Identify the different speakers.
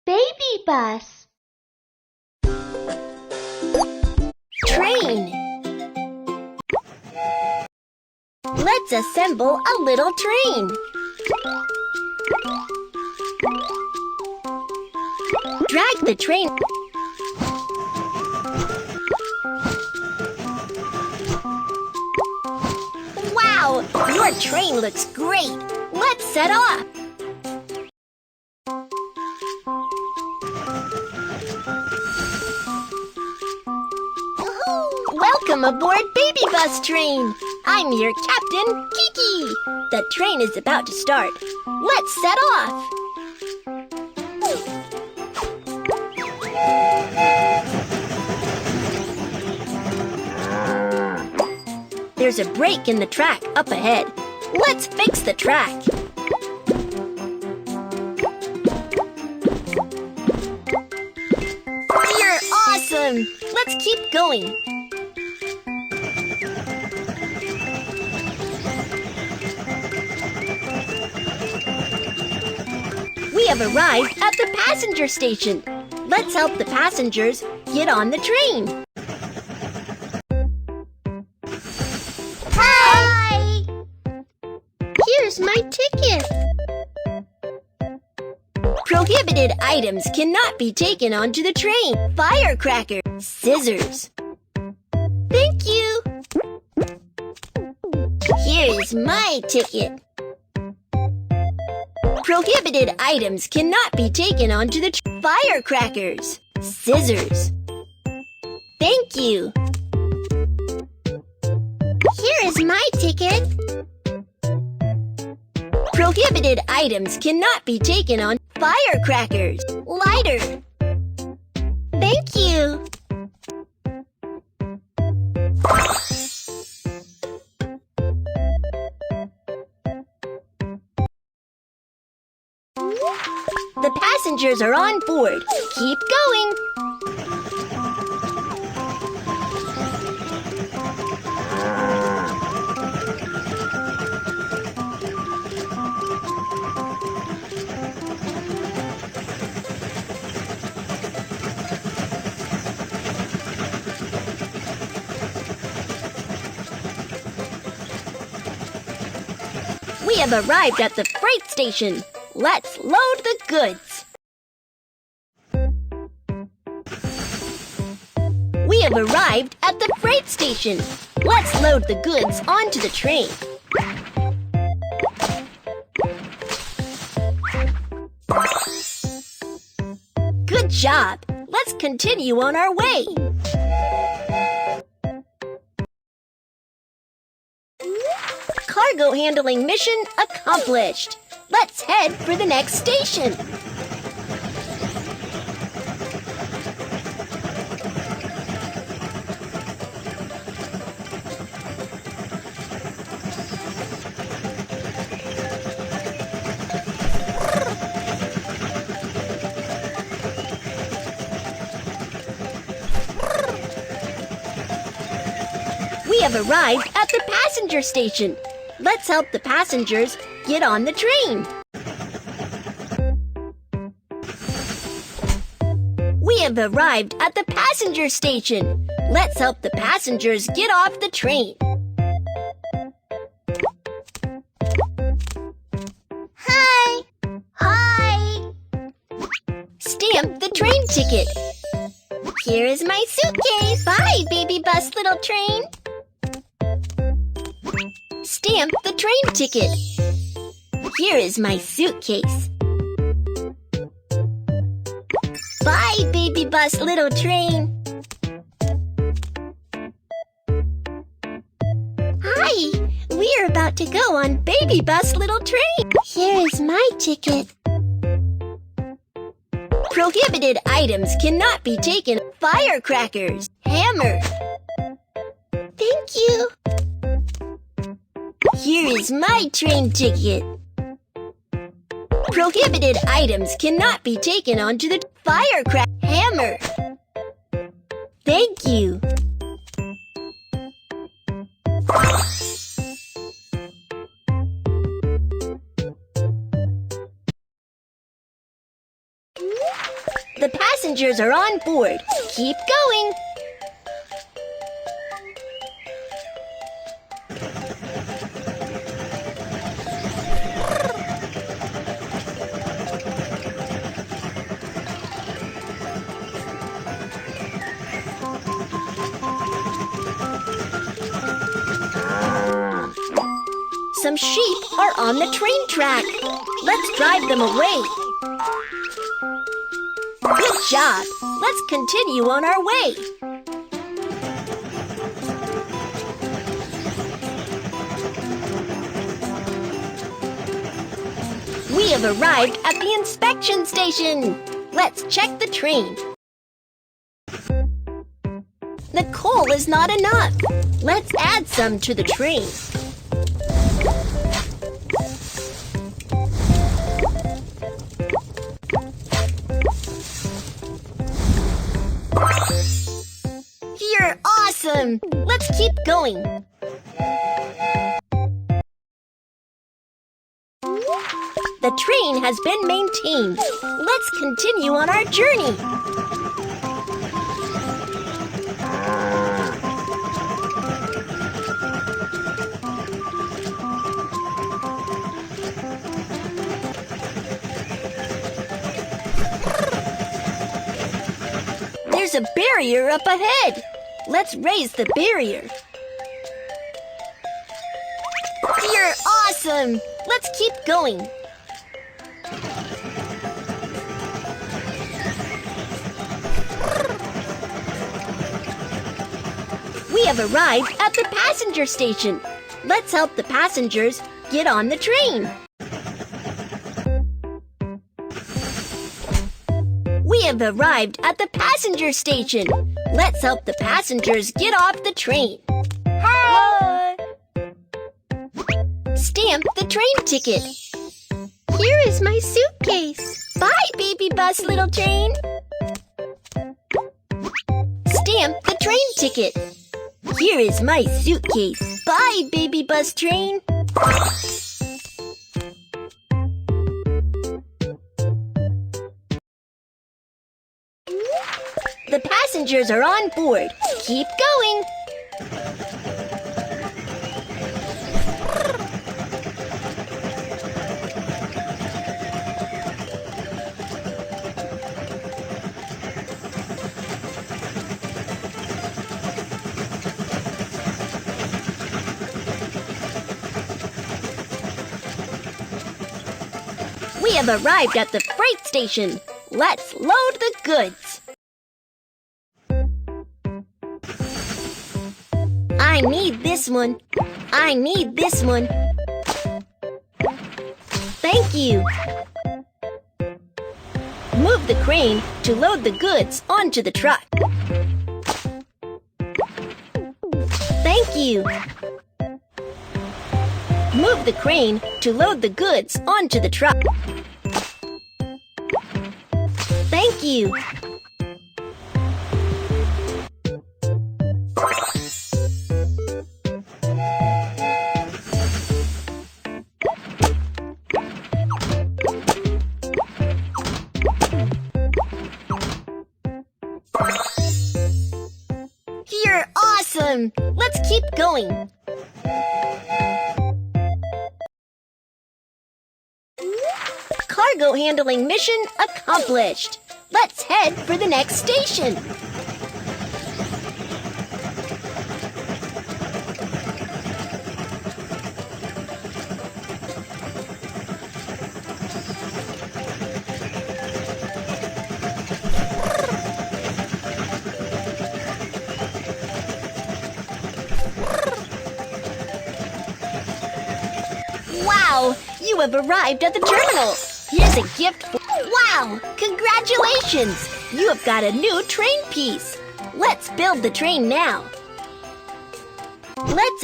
Speaker 1: Baby bus.
Speaker 2: Train. Let's assemble a little train. Drag the train. Wow, your train looks great. Let's set off. Welcome aboard Baby Bus Train. I'm your captain, Kiki. The train is about to start. Let's set off. There's a break in the track up ahead. Let's fix the track. You're awesome! Let's keep going. We have arrived at the passenger station. Let's help the passengers get on the train. Hi! Here's my ticket. Prohibited items cannot be taken onto the train. Firecracker, scissors. Thank you. Here's my ticket. Prohibited items cannot be taken onto the train. Firecrackers, scissors. Thank you. Here is my ticket. Prohibited items cannot be taken on. Firecrackers, lighter. Thank you. The passengers are on board. Keep going. We have arrived at the freight station. Let's load the goods. We have arrived at the freight station. Let's load the goods onto the train. Good job. Let's continue on our way. Cargo handling mission accomplished. Let's head for the next station. We have arrived at the passenger station. Let's help the passengers get on the train. We have arrived at the passenger station. Let's help the passengers get off the train. Hi! Hi! Stamp the train ticket. Here is my suitcase. Bye, baby bus little train. Stamp the train ticket. Here is my suitcase. Bye, baby bus little train. Hi, we're about to go on baby bus little train. Here is my ticket. Prohibited items cannot be taken. Firecrackers, hammer. Thank you. Here is my train ticket. Prohibited items cannot be taken onto the firecracker hammer. Thank you. The passengers are on board. Keep going. Some sheep are on the train track. Let's drive them away. Good job. Let's continue on our way. We have arrived at the inspection station. Let's check the train. The coal is not enough. Let's add some to the train. You're awesome! Let's keep going. The train has been maintained. Let's continue on our journey. There's a barrier up ahead. Let's raise the barrier. You're awesome! Let's keep going. We have arrived at the passenger station. Let's help the passengers get on the train. We have arrived at the passenger station. Let's help the passengers get off the train. Hi! Stamp the train ticket. Here is my suitcase. Bye, baby bus, little train. Stamp the train ticket. Here is my suitcase. Bye, baby bus train. The passengers are on board. Keep going. We have arrived at the freight station. Let's load the goods. I need this one. I need this one. Thank you. Move the crane to load the goods onto the truck. Thank you. Move the crane to load the goods onto the truck. Thank you. You're awesome! Let's keep going. Cargo handling mission accomplished. Let's head for the next station. Wow! You have arrived at the terminal. Here's a gift for... Wow! Congratulations! You have got a new train piece. Let's build the train now. Let's